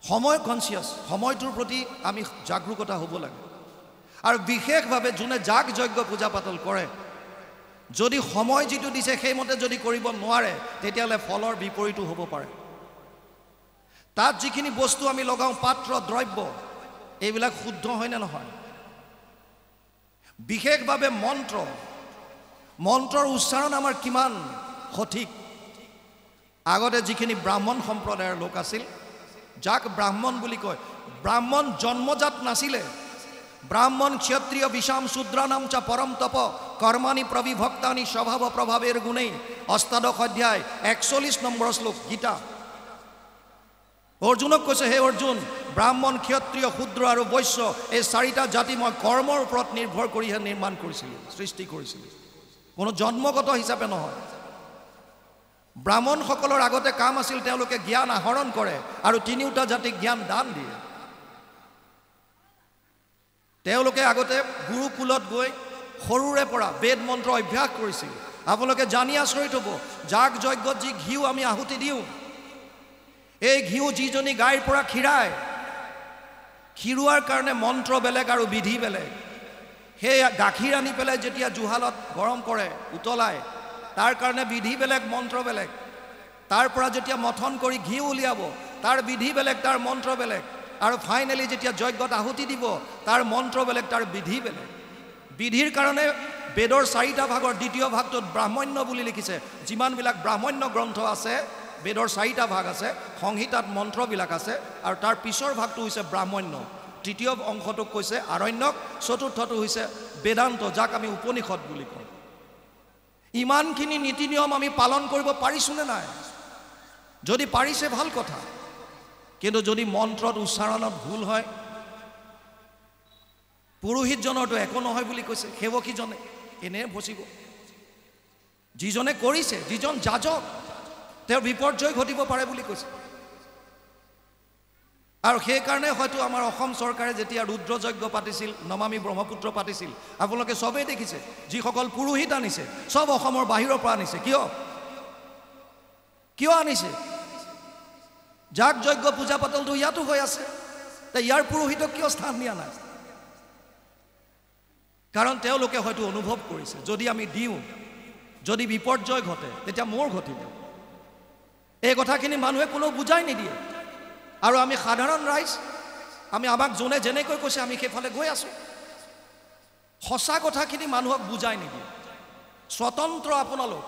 সময় কনসিয়াস, সময়টোৰ প্ৰতি আমি জাগৰূকতা হ'ব লাগে। আৰু বিশেষভাৱে যোনে যাগ যজ্ঞ পূজা পাতল কৰে, যদি সময় যিটো দিছে সেইমতে যদি কৰিব নোৱাৰে, তেতিয়াহ'লে ফলৰ বিপৰীতো হ'ব পাৰে। তাত যিখিনি বস্তু আমি লগাওঁ, পাত্ৰ দ্ৰব্য, এইবিলাক শুদ্ধ হয় নে নহয়? বিশেষভাৱে মন্ত্ৰৰ উচ্চাৰণ আমাৰ কিমান সঠিক। আগতে যিখিনি ব্ৰাহ্মণ সম্প্ৰদায়ৰ লোক আছিল, যাক ব্ৰাহ্মণ বুলি কয়, ব্ৰাহ্মণ জন্মজাত নাছিলে। ব্ৰাহ্মণ ক্ষত্ৰিয় বিষাম শূদ্ৰানাম চ পৰম তপ কৰ্মাণি প্ৰবিভক্তানি স্বভাৱ প্ৰভাৱেৰ গুণেই, অষ্টাদশ অধ্যায় 41 নম্বৰ শ্লোক গীতা। অৰ্জুনক কৈছে, হে অৰ্জুন, ব্ৰাহ্মণ ক্ষত্ৰিয় শূদ্ৰ আৰু বৈশ্য এই চাৰিটা জাতি মই কৰ্মৰ ওপৰত নিৰ্ভৰ কৰিহে নিৰ্মাণ কৰিছিলোঁ, সৃষ্টি কৰিছিলোঁ, কোনো জন্মগত হিচাপে নহয়। ব্ৰাহ্মণসকলৰ আগতে কাম আছিল, তেওঁলোকে জ্ঞান আহৰণ কৰে আৰু তিনিওটা জাতিক জ্ঞান দান দিয়ে। তেওঁলোকে আগতে গুৰুকুলত গৈ সৰুৰে পৰা বেদ মন্ত্ৰ অভ্যাস কৰিছিল। আপোনালোকে জানি আচৰিত হ'ব, যাগ যজ্ঞত যি ঘিউ আমি আহুতি দিওঁ, এই ঘিউ যিজনী গাইৰ পৰা খীৰায়, খীৰোৱাৰ কাৰণে মন্ত্ৰ বেলেগ আৰু বিধি বেলেগ। সেই গাখীৰ আনি পেলাই যেতিয়া জুহালত গৰম কৰে, উতলাই, তাৰ কাৰণে বিধি বেলেগ, মন্ত্ৰ বেলেগ। তাৰ পৰা যেতিয়া মথন কৰি ঘিউ উলিয়াব, তাৰ বিধি বেলেগ, তাৰ মন্ত্ৰ বেলেগ। আৰু ফাইনেলি যেতিয়া যজ্ঞত আহুতি দিব, তাৰ মন্ত্ৰ বেলেগ, তাৰ বিধি বেলেগ। বিধিৰ কাৰণে বেদৰ 4টা ভাগৰ দ্বিতীয় ভাগটোত ব্ৰাহ্মণ্য বুলি লিখিছে। যিমানবিলাক ব্ৰাহ্মণ্য গ্ৰন্থ আছে, বেদৰ 4টা ভাগ আছে, সংহিতাত মন্ত্ৰবিলাক আছে, আৰু তাৰ পিছৰ ভাগটো হৈছে ব্ৰাহ্মণ্য। তৃতীয় অংশটোক কৈছে আৰণ্যক, চতুৰ্থটো হৈছে বেদান্ত, যাক আমি উপনিষদ বুলি কওঁ। ইমানখিনি নীতি নিয়ম আমি পালন কৰিব পাৰিছোনে নাই? যদি পাৰিছে ভাল কথা, কিন্তু যদি মন্ত্ৰত উচ্চাৰণত ভুল হয়, পুৰোহিতজনৰতো একো নহয় বুলি কৈছে, সেৱকীজনে এনেই ফচিব। যিজনে কৰিছে, যিজন যাজক, তেওঁৰ বিপৰ্যয় ঘটিব পাৰে বুলি কৈছে। আৰু সেইকাৰণে হয়তো আমাৰ অসম চৰকাৰে যেতিয়া ৰুদ্ৰযজ্ঞ পাতিছিল, নমামি ব্ৰহ্মপুত্ৰ পাতিছিল, আপোনালোকে চবেই দেখিছে, যিসকল পুৰোহিত আনিছে চব অসমৰ বাহিৰৰ পৰা আনিছে। কিয় আনিছে? যাগ যজ্ঞ পূজা পাতলটো ইয়াতো হৈ আছে, ইয়াৰ পুৰোহিতক কিয় স্থান দিয়া নাই? কাৰণ তেওঁলোকে হয়তো অনুভৱ কৰিছে, যদি আমি দিওঁ, যদি বিপৰ্যয় ঘটে, তেতিয়া মোৰ ঘটিব। এই কথাখিনি মানুহে কোনো বুজাই নিদিয়ে। আৰু আমি সাধাৰণ ৰাইজ, আমাক যোনে যেনেকৈ কৈছে আমি সেইফালে গৈ আছোঁ। সঁচা কথাখিনি মানুহক বুজাই নিদিয়ে। স্বতন্ত্ৰ আপোনালোক,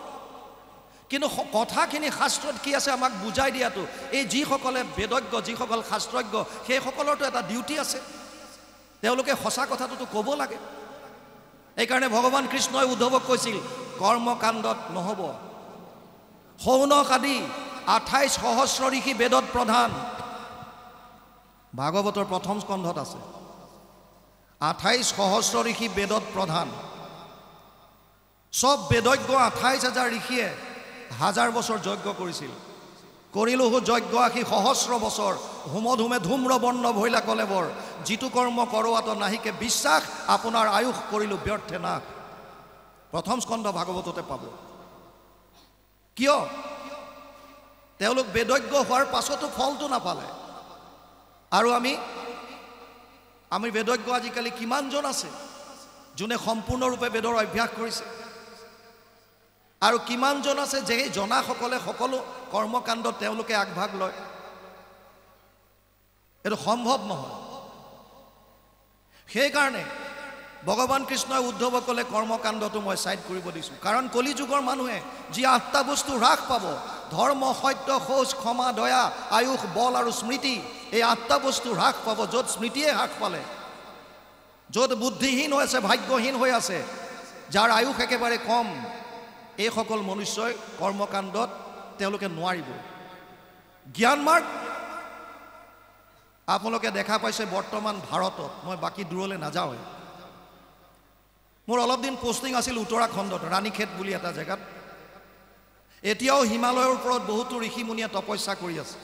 কিন্তু কথাখিনি শাস্ত্ৰত কি আছে আমাক বুজাই দিয়াটো, এই যিসকলে বেদজ্ঞ, যিসকল শাস্ত্ৰজ্ঞ, সেইসকলৰতো এটা ডিউটি আছে। তেওঁলোকে সঁচা কথাটোতো ক'ব লাগে। এইকাৰণে ভগৱান কৃষ্ণই উদ্ধৱক কৈছিল, কৰ্মকাণ্ডত নহ'ব। শৌনক আদি 28 সহস্ৰ ঋষি বেদত প্ৰধান। ভাগৱতৰ প্ৰথম স্কন্ধত আছে, 28 সহস্ৰ ঋষি বেদত প্ৰধান। চব বেদজ্ঞ 28,000 ঋষিয়ে 1000 বছৰ যজ্ঞ কৰিছিল। কৰিলো যজ্ঞ 80 সহস্ৰ বছৰ, হোমধুমে ধূম্ৰ বৰ্ণ ভৈলা কলেবৰ, যিটো কৰ্ম কৰোৱাত নাহিকে বিশ্বাস, আপোনাৰ আয়ুস কৰিলো ব্যৰ্থে নাশ। প্ৰথম স্কন্ধ ভাগৱততে পাব। কিয়? তেওঁলোক বেদজ্ঞ হোৱাৰ পাছতো ফলটো নাপালে। আৰু আমি বেদজ্ঞ আজিকালি কিমানজন আছে যোনে সম্পূৰ্ণৰূপে বেদৰ অভ্যাস কৰিছে? আৰু কিমানজন আছে যে জনাসকলে সকলো কৰ্মকাণ্ডত তেওঁলোকে আগভাগ লয়? এইটো সম্ভৱ নহয়। সেইকাৰণে ভগৱান কৃষ্ণই উদ্ধৱক ক'লে, কৰ্মকাণ্ডটো মই ছাইড কৰিব দিছোঁ। কাৰণ কলিযুগৰ মানুহে যি 8টা বস্তু হ্ৰাস পাব, ধৰ্ম, সত্য, শৌচ, ক্ষমা, দয়া, আয়ুস, বল আৰু স্মৃতি, এই 8টা বস্তু হ্ৰাস পাব। য'ত স্মৃতিয়ে হ্ৰাস পালে, য'ত বুদ্ধিহীন হৈ আছে, ভাগ্যহীন হৈ আছে, যাৰ আয়ুস একেবাৰে কম, এইসকল মনুষ্যই কৰ্মকাণ্ডত তেওঁলোকে নোৱাৰিব। জ্ঞান মাৰ্গ আপোনালোকে দেখা পাইছে বৰ্তমান ভাৰতত, মই বাকী দূৰলৈ নাযাওঁৱে। মোৰ অলপ দিন পোষ্টিং আছিল উত্তৰাখণ্ডত, ৰাণীখেত বুলি এটা জেগাত। এতিয়াও হিমালয়ৰ ওপৰত বহুতো ঋষিমুনিয়ে তপস্যা কৰি আছে।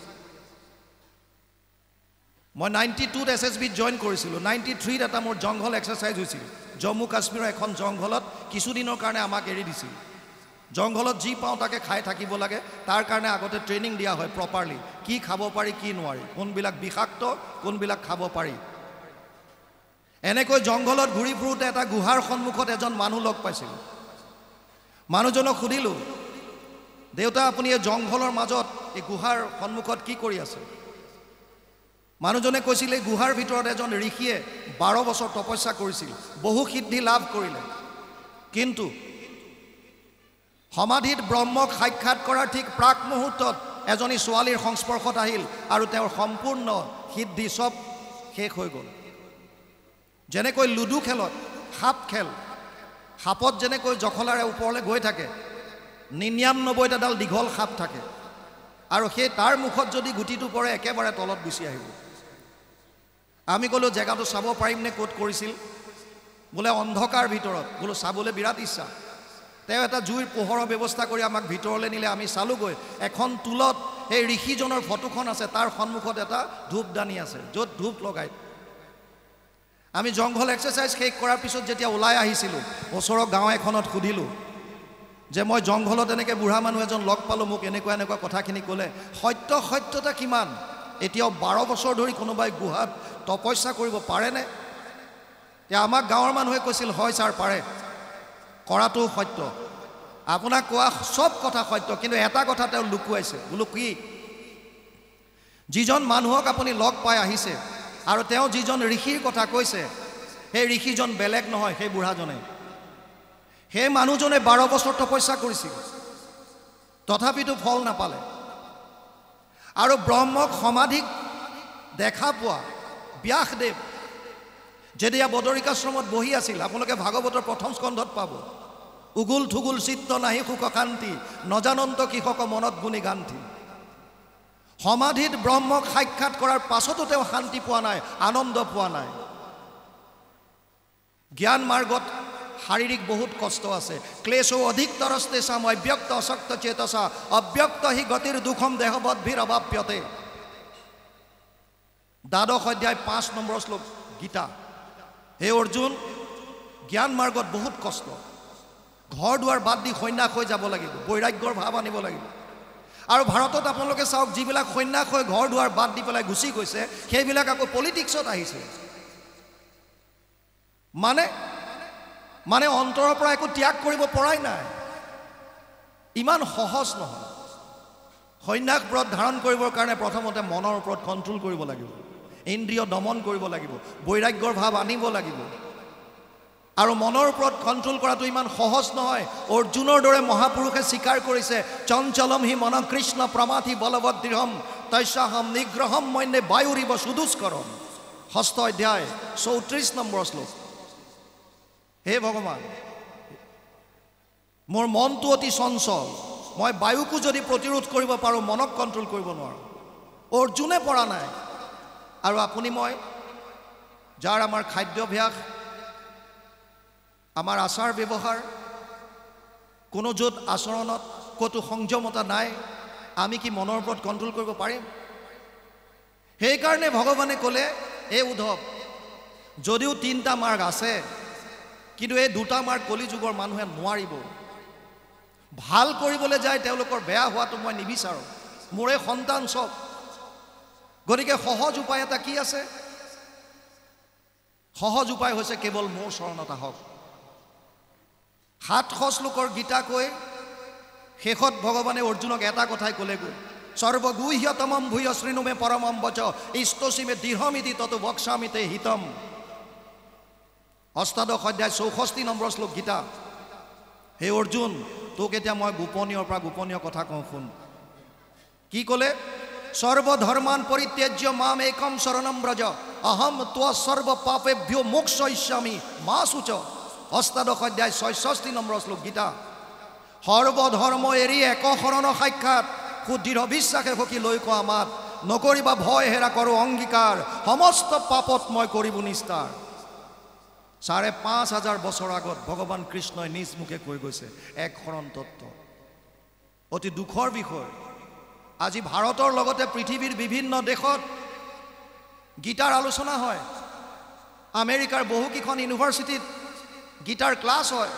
মই 92ত SSBত জইন কৰিছিলোঁ। 93ত এটা মোৰ জংঘল এক্সাৰচাইজ হৈছিল। জম্মু কাশ্মীৰৰ এখন জংঘলত কিছুদিনৰ কাৰণে আমাক এৰি দিছিল। জংঘলত যি পাওঁ তাকে খাই থাকিব লাগে তাৰ কাৰণে আগতে ট্ৰেইনিং দিয়া হয় প্ৰপাৰলি কি খাব পাৰি কি নোৱাৰি কোনবিলাক বিষাক্ত কোনবিলাক খাব পাৰি এনেকৈ জংঘলত ঘূৰি ফুৰোতে এটা গুহাৰ সন্মুখত এজন মানুহ লগ পাইছিল মানুহজনক সুধিলোঁ দেউতা আপুনি এই জংঘলৰ মাজত এই গুহাৰ সন্মুখত কি কৰি আছে মানুহজনে কৈছিল এই গুহাৰ ভিতৰত এজন ঋষিয়ে 12 বছৰ তপস্যা কৰিছিল বহু সিদ্ধি লাভ কৰিলে কিন্তু সমাধিত ব্ৰহ্মক সাক্ষাৎ কৰাৰ ঠিক প্ৰাক মুহূৰ্তত এজনী ছোৱালীৰ সংস্পৰ্শত আহিল আৰু তেওঁৰ সম্পূৰ্ণ সিদ্ধি সব শেষ হৈ গ'ল যেনেকৈ লুডু খেলত সাপ খেল সাপত যেনেকৈ জখলাৰে ওপৰলৈ গৈ থাকে 99ডাল দীঘল সাপ থাকে আৰু সেই তাৰ মুখত যদি গুটিটো পৰে একেবাৰে তলত গুচি আহিব আমি ক'লো জেগাটো চাব পাৰিম নে ক'ত কৰিছিল বোলে অন্ধকাৰ ভিতৰত বোলো চাবলৈ বিৰাট ইচ্ছা তেওঁ এটা জুইৰ পোহৰৰ ব্যৱস্থা কৰি আমাক ভিতৰলৈ নিলে আমি চালোগৈ এখন তুলত সেই ঋষিজনৰ ফটোখন আছে তাৰ সন্মুখত এটা ধূপদানি আছে য'ত ধূপ লগাই আমি জংঘল এক্সাৰচাইজ শেষ কৰাৰ পিছত যেতিয়া ওলাই আহিছিলোঁ ওচৰৰ গাঁও এখনত সুধিলোঁ যে মই জংঘলত এনেকৈ বুঢ়া মানুহ এজন লগ পালোঁ মোক এনেকুৱা কথাখিনি ক'লে সত্যতা কিমান এতিয়াও 12 বছৰ ধৰি কোনোবাই গুহাত তপস্যা কৰিব পাৰেনে এতিয়া আমাক গাঁৱৰ মানুহে কৈছিল হয় ছাৰ পাৰে কৰাটো সত্য আপোনাক কোৱা সব কথা সত্য কিন্তু এটা কথা তেওঁ লুকুৱাইছে বোলো কি যিজন মানুহক আপুনি লগ পাই আহিছে আৰু তেওঁ যিজন ঋষিৰ কথা কৈছে সেই ঋষিজন বেলেগ নহয় সেই বুঢ়াজনে সেই মানুহজনে 12 বছৰ তপস্যা কৰিছিল তথাপিতো ফল নাপালে আৰু ব্ৰহ্মক সমাধিক দেখা পোৱা ব্যাসদেৱ যেতিয়া বদৰিকাশ্ৰমত বহি আছিল আপোনালোকে ভাগৱতৰ প্ৰথম স্কন্ধত পাব উগুল থুগুল চিত্ত নাহি সুখ শান্তি নজানন্ত কৃষক মনত গুণি গান্তি সমাধিত ব্ৰহ্মক সাক্ষাৎ কৰাৰ পাছতো তেওঁ শান্তি পোৱা নাই আনন্দ পোৱা নাই জ্ঞান মাৰ্গত শাৰীৰিক বহুত কষ্ট আছে ক্লেশো অধিকতৰস্তেষাম অব্যক্ত অশক্ত চেতসা অব্যক্ত হি গতিৰ দুখম দেহবদ্ভিৰ অভাব্যতে দ্বাদশ অধ্যায় 5 নম্বৰ শ্লোক গীতা হে অৰ্জুন জ্ঞান মাৰ্গত বহুত কষ্ট ঘৰ দুৱাৰ বাদ দি সন্ন্যাস হৈ যাব লাগিব বৈৰাগ্যৰ ভাৱ আনিব লাগিব আৰু ভাৰতত আপোনালোকে চাওক যিবিলাক সন্ন্যাস হৈ ঘৰ দুৱাৰ বাদ দি পেলাই গুচি গৈছে সেইবিলাক আকৌ পলিটিক্সত আহিছে মানে অন্তৰৰ পৰা একো ত্যাগ কৰিব পৰাই নাই ইমান সহজ নহয় সন্ন্যাস ব্ৰত ধাৰণ কৰিবৰ কাৰণে প্ৰথমতে মনৰ ওপৰত কণ্ট্ৰোল কৰিব লাগিব ইন্দ্ৰিয় দমন কৰিব লাগিব বৈৰাগ্যৰ ভাৱ আনিব লাগিব আৰু মনৰ ওপৰত কণ্ট্ৰোল কৰাটো ইমান সহজ নহয় অৰ্জুনৰ দৰে মহাপুৰুষে স্বীকাৰ কৰিছে চঞ্চলম হি মন কৃষ্ণ প্ৰমাথি বলবৎ দৃঢ়ম তস্যাহম নিগ্ৰহম মন্যে বায়ুৰিব সুদুষ্কৰম 6 অধ্যায় 34 নম্বৰ শ্লোক হে ভগৱান মোৰ মনটো অতি চঞ্চল মই বায়ুকো যদি প্ৰতিৰোধ কৰিব পাৰোঁ মনক কণ্ট্ৰোল কৰিব নোৱাৰোঁ অৰ্জুনে পৰা নাই আৰু আপুনি মই যাৰ আমাৰ খাদ্যাভ্যাস আমাৰ আচাৰ ব্যৱহাৰ কোনো য'ত আচৰণত ক'তো সংযমতা নাই আমি কি মনৰ ওপৰত কণ্ট্ৰোল কৰিব পাৰিম সেইকাৰণে ভগৱানে ক'লে এই উদ্ধৱ যদিও 3টা মাৰ্গ আছে কিন্তু এই 2টা মাৰ্গ কলিযুগৰ মানুহে নোৱাৰিব ভাল কৰিবলৈ যায় তেওঁলোকৰ বেয়া হোৱাটো মই নিবিচাৰোঁ মোৰে সন্তান সব গতিকে সহজ উপায় এটা কি আছে সহজ উপায় হৈছে কেৱল মোৰ চৰণত আহক 700 শ্লোকৰ গীতা কৈ শেষত ভগৱানে অৰ্জুনক এটা কথাই ক'লেগৈ সৰ্বগুহ্যতমম ভূয় শৃণুমে পৰমম বচ ইষ্টসীমে দৃঢ়মিতি ততো বক্সামিতে হিতম 8 অধ্যায় 64 নম্বৰ শ্লোক গীতা হে অৰ্জুন তোক এতিয়া মই গোপনীয়ৰ পৰা গোপনীয় কথা কওঁ শুন কি ক'লে সৰ্বধৰ্মান পৰিত্যাজ্য মাম একম শৰণম ব্ৰজ অহম ত্ব সৰ্ব পাপেভ্যো মোক্ষয়িষ্যামি মা শুচ 8 অধ্যায় 66 নম্বৰ শ্লোক গীতা সৰ্বধৰ্ম এৰি এক শৰণ সাক্ষাৎ সুদৃঢ় বিশ্বাসে সখী লৈ কোৱা মাত নকৰিবা ভয় হেৰা কৰোঁ অংগীকাৰ সমস্ত পাপত মই কৰিব নিস্তাৰ 5,500 বছৰ আগত ভগৱান কৃষ্ণই নিজ মুখে কৈ গৈছে এক শৰণ তত্ত্ব অতি দুখৰ বিষয় আজি ভাৰতৰ লগতে পৃথিৱীৰ বিভিন্ন দেশত গীতাৰ আলোচনা হয় আমেৰিকাৰ বহুকেইখন ইউনিভাৰ্চিটিত গীতাৰ ক্লাছ হয়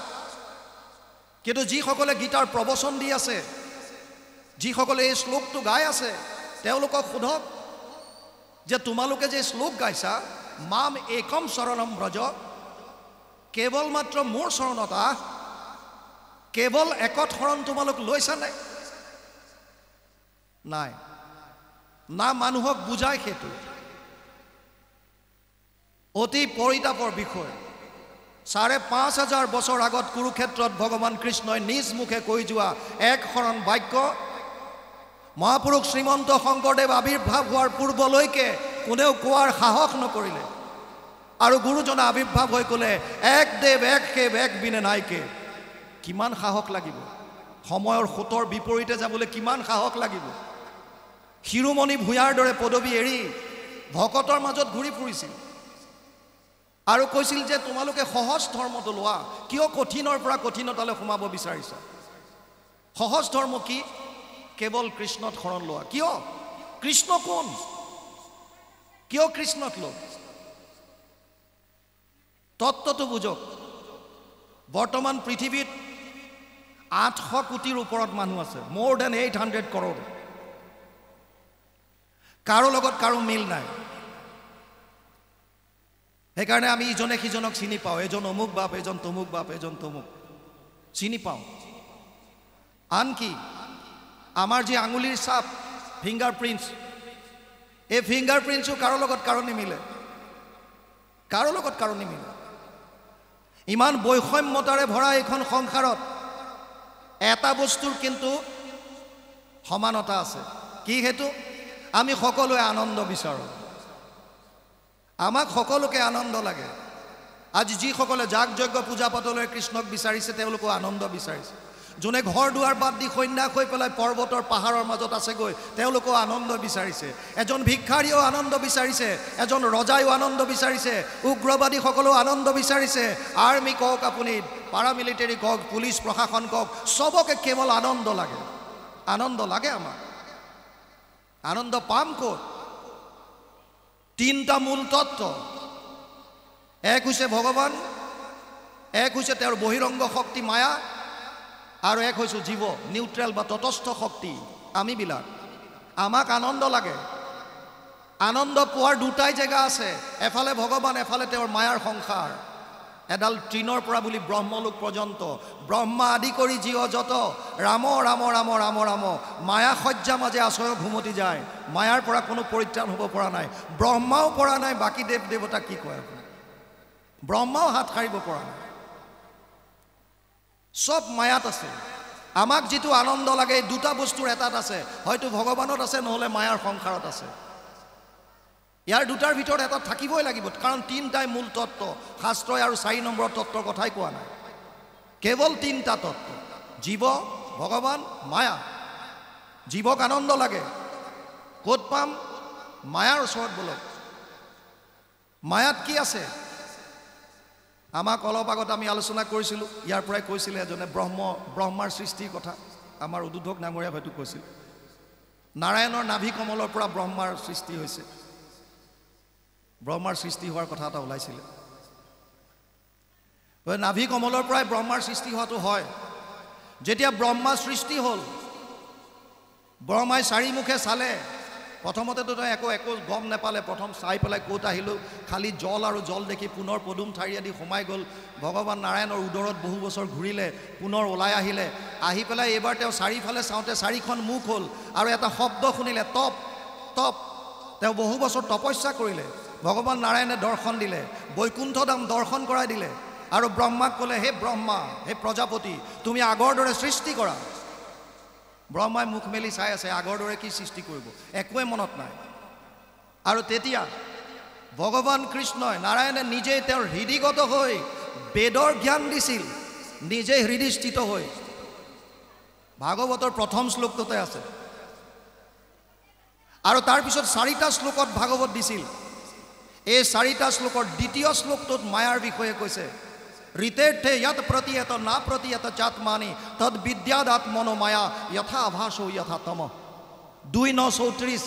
কিন্তু যিসকলে গীতাৰ প্ৰবচন দি আছে, যিসকলে এই শ্লোকটো গাই আছে, তেওঁলোকক সোধক যে তোমালোকে যে শ্লোক গাইছা, মাম একম শৰণম ব্ৰজ, কেৱল মাত্ৰ মোৰ শৰণত আহ, কেৱল একত শৰণ তোমালোক লৈছানে? নাই, না মানুহক বুজায় সেইটো। অতি পৰিতাপৰ বিষয়। ৫,৫০০ বছৰ আগত কুৰুক্ষেত্ৰত ভগৱান কৃষ্ণই নিজ মুখে কৈ যোৱা এক শৰণ বাক্য মহাপুৰুষ শ্ৰীমন্ত শংকৰদেৱ আৱিৰ্ভাৱ হোৱাৰ পূৰ্বলৈকে কোনেও কোৱাৰ সাহস নকৰিলে। আৰু গুৰুজনা আৱিৰ্ভাৱ হৈ ক'লে এক দেৱ এক সেৱ এক বিনে নাইকে। কিমান সাহস লাগিব? সময়ৰ সোঁতৰ বিপৰীতে যাবলৈ কিমান সাহস লাগিব? শিৰোমণি ভূঞাৰ দৰে পদবী এৰি ভকতৰ মাজত ঘূৰি ফুৰিছিল আৰু কৈছিল যে তোমালোকে সহজ ধৰ্মটো লোৱা, কিয় কঠিনৰ পৰা কঠিনতালৈ সোমাব বিচাৰিছা? সহজ ধৰ্ম কি? কেৱল কৃষ্ণত শৰণ লোৱা। কিয়? কৃষ্ণ কোন? কিয় কৃষ্ণক লোৱা? তত্ত্বটো বুজক। বৰ্তমান পৃথিৱীত ৮০০ কোটিৰ ওপৰত মানুহ আছে, মোৰ দেন 800 crore। কাৰো লগত কাৰো মিল নাই। সেইকাৰণে আমি ইজনে সিজনক চিনি পাওঁ, এজন অমুক বাপ, এজন তমুক বাপ, এজন তমুক চিনি পাওঁ। আনকি আমাৰ যি আঙুলিৰ ছাপ, ফিংগাৰ প্ৰিণ্টছ, এই ফিংগাৰ প্ৰিণ্টছো কাৰো লগত কাৰো নিমিলে, কাৰো লগত কাৰো নিমিলে। ইমান বৈষম্যতাৰে ভৰা এইখন সংসাৰত এটা বস্তুৰ কিন্তু সমানতা আছে। কি সেইটো? আমি সকলোৱে আনন্দ বিচাৰোঁ। আমাক সকলোকে আনন্দ লাগে। আজি যিসকলে যাগ যজ্ঞ পূজা পাতলেৰে কৃষ্ণক বিচাৰিছে, তেওঁলোকো আনন্দ বিচাৰিছে। যোনে ঘৰ দুৱাৰ বাদ দি সন্ন্যাস হৈ পেলাই পৰ্বতৰ পাহাৰৰ মাজত আছেগৈ, তেওঁলোকো আনন্দ বিচাৰিছে। এজন ভিক্ষাৰীয়েও আনন্দ বিচাৰিছে, এজন ৰজায়ো আনন্দ বিচাৰিছে, উগ্ৰবাদীসকলেও আনন্দ বিচাৰিছে। আৰ্মি কওক, আপুনি পাৰামিলিটাৰী কওক, পুলিচ প্ৰশাসন কওক, চবকে কেৱল আনন্দ লাগে। আনন্দ লাগে আমাক। আনন্দ পাম ক'ত? তিনিটা মূল তত্ত্ব। এক হৈছে ভগৱান, এক হৈছে তেওঁৰ বহিৰংগ শক্তি মায়া, আৰু এক হৈছে জীৱ, নিউট্ৰেল বা তটস্থ শক্তি আমিবিলাক। আমাক আনন্দ লাগে। আনন্দ পোৱাৰ দুটাই জেগা আছে, এফালে ভগৱান, এফালে তেওঁৰ মায়াৰ সংসাৰ। এডাল তৃণৰ পৰা বুলি ব্ৰহ্মলোক পৰ্যন্ত, ব্ৰহ্মা আদি কৰি জীৱ যত, ৰাম ৰাম ৰাম ৰাম ৰাম, মায়া সজ্জা মাজে আশ্ৰয় ঘুমতি যায়। মায়াৰ পৰা কোনো পৰিত্ৰাণ হ'ব পৰা নাই, ব্ৰহ্মাও পৰা নাই। বাকী দেৱ দেৱতা কি কয় আপুনি? ব্ৰহ্মাও হাত সাৰিব পৰা নাই। সব মায়াত আছে। আমাক যিটো আনন্দ লাগে, এই দুটা বস্তুৰ এটাত আছে, হয়তো ভগৱানত আছে, নহ'লে মায়াৰ সংসাৰত আছে। ইয়াৰ দুটাৰ ভিতৰত এটা থাকিবই লাগিব, কাৰণ তিনিটাই মূল তত্ত্ব। শাস্ত্ৰই আৰু 4 নম্বৰ তত্ত্বৰ কথাই কোৱা নাই, কেৱল তিনিটা তত্ত্ব: জীৱ, ভগৱান, মায়া। জীৱক আনন্দ লাগে, ক'ত পাম? মায়াৰ ওচৰত বলক। মায়াত কি আছে? আমাক অলপ আগত আমি আলোচনা কৰিছিলোঁ, ইয়াৰ পৰাই কৈছিলে এজনে ব্ৰহ্মাৰ সৃষ্টিৰ কথা। আমাৰ উদ্বোধক ডাঙৰীয়া হয়তো কৈছিল, নাৰায়ণৰ নাভি কমলৰ পৰা ব্ৰহ্মাৰ সৃষ্টি হৈছে। ব্ৰহ্মাৰ সৃষ্টি হোৱাৰ কথা এটা ওলাইছিলে। নাভি কমলৰ পৰাই ব্ৰহ্মাৰ সৃষ্টি হোৱাটো হয়। যেতিয়া ব্ৰহ্মা সৃষ্টি হ'ল, ব্ৰহ্মাই 4 মুখে চালে। প্ৰথমতেতো তই একো গম নাপালে, প্ৰথম চাই পেলাই ক'ত আহিলোঁ, খালি জল আৰু জল দেখি পুনৰ পদুম ঠাৰি আদি সোমাই গ'ল। ভগৱান নাৰায়ণৰ উদৰত বহু বছৰ ঘূৰিলে, পুনৰ ওলাই আহিলে। আহি পেলাই এইবাৰ তেওঁ চাৰিওফালে চাওঁতে 4খন মুখ হ'ল, আৰু এটা শব্দ শুনিলে, তপ তপ। তেওঁ বহু বছৰ তপস্যা কৰিলে। ভগৱান নাৰায়ণে দৰ্শন দিলে, বৈকুণ্ঠ ধাম দৰ্শন কৰাই দিলে, আৰু ব্ৰহ্মাক ক'লে, হে ব্ৰহ্মা, হে প্ৰজাপতি, তুমি আগৰ দৰে সৃষ্টি কৰা। ব্ৰহ্মাই মুখ মেলি চাই আছে, আগৰ দৰে কি সৃষ্টি কৰিব, একোৱে মনত নাই। আৰু তেতিয়া ভগৱান কৃষ্ণই, নাৰায়ণে নিজেই তেওঁৰ হৃদিগত হৈ বেদৰ জ্ঞান দিছিল, নিজেই হৃদিস্থিত হৈ। ভাগৱতৰ প্ৰথম শ্লোকটোতে আছে। আৰু তাৰপিছত 4টা শ্লোকত ভাগৱত দিছিল। এই 4টা শ্লোকৰ দ্বিতীয় শ্লোকটোত মায়াৰ বিষয়ে কৈছে। ঋতেৰ্থে য়ত প্ৰতীয়ত না প্ৰতীয়ত চাত্মানি তদ বিদ্যাদাত্মনো মায়া যথা আভাসো যথা তম। 2:9-34,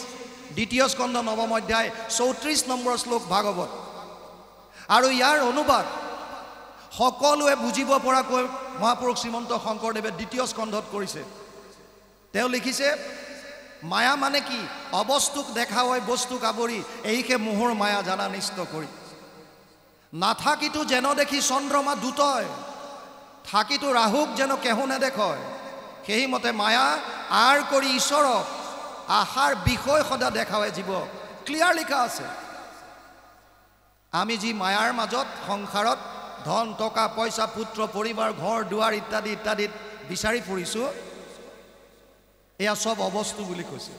দ্বিতীয় স্কন্ধ 9ম অধ্যায় 34 নম্বৰ শ্লোক ভাগৱত। আৰু ইয়াৰ অনুবাদ সকলোৱে বুজিব পৰাকৈ মহাপুৰুষ শ্ৰীমন্ত শংকৰদেৱে দ্বিতীয় স্কন্ধত কৰিছে। তেওঁ লিখিছে, মায়া মানে কি? অবস্তুক দেখা হয় বস্তুক আৱৰি, এইহে মোহৰ মায়া জানা নিষ্ট কৰি। নাথাকিতো যেন দেখি চন্দ্ৰমা দুটয়, থাকিতো ৰাহুক যেন কেহু নেদেখয়, সেইমতে মায়া আৰ কৰি ঈশ্বৰক, আশাৰ বিষয় সদা দেখাৱে জীৱক। ক্লিয়াৰ লিখা আছে। আমি যি মায়াৰ মাজত সংসাৰত ধন টকা পইচা পুত্ৰ পৰিবাৰ ঘৰ দুৱাৰ ইত্যাদি ইত্যাদিত বিচাৰি ফুৰিছোঁ, এয়া চব অবস্তু বুলি কৈছে।